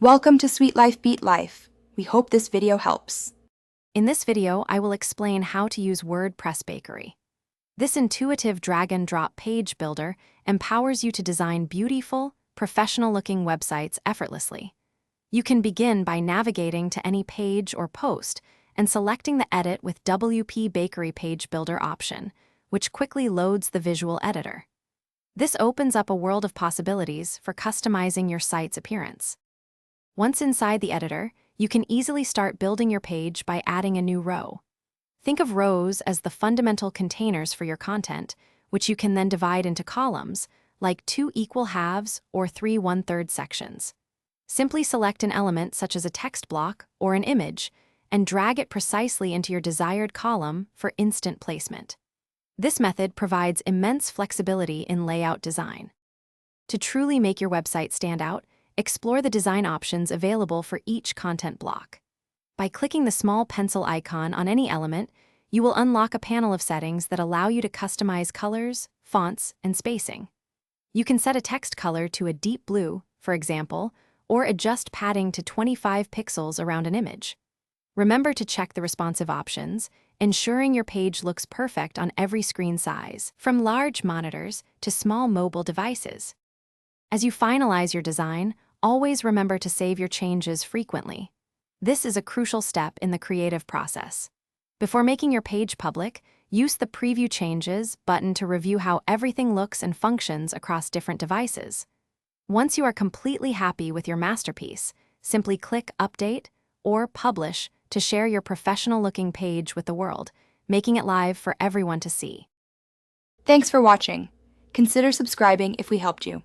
Welcome to Sweet Life Beat Life. We hope this video helps. In this video, I will explain how to use WordPress Bakery. This intuitive drag-and-drop page builder empowers you to design beautiful, professional-looking websites effortlessly. You can begin by navigating to any page or post and selecting the Edit with WP Bakery Page Builder option, which quickly loads the visual editor. This opens up a world of possibilities for customizing your site's appearance. Once inside the editor, you can easily start building your page by adding a new row. Think of rows as the fundamental containers for your content, which you can then divide into columns, like 2 equal halves or 3 1/3 sections. Simply select an element such as a text block or an image, and drag it precisely into your desired column for instant placement. This method provides immense flexibility in layout design. To truly make your website stand out, explore the design options available for each content block. By clicking the small pencil icon on any element, you will unlock a panel of settings that allow you to customize colors, fonts, and spacing. You can set a text color to a deep blue, for example, or adjust padding to 25 pixels around an image. Remember to check the responsive options, ensuring your page looks perfect on every screen size, from large monitors to small mobile devices. As you finalize your design, always remember to save your changes frequently. This is a crucial step in the creative process. Before making your page public, use the Preview Changes button to review how everything looks and functions across different devices. Once you are completely happy with your masterpiece, simply click Update or Publish to share your professional-looking page with the world, making it live for everyone to see. Thanks for watching. Consider subscribing if we helped you.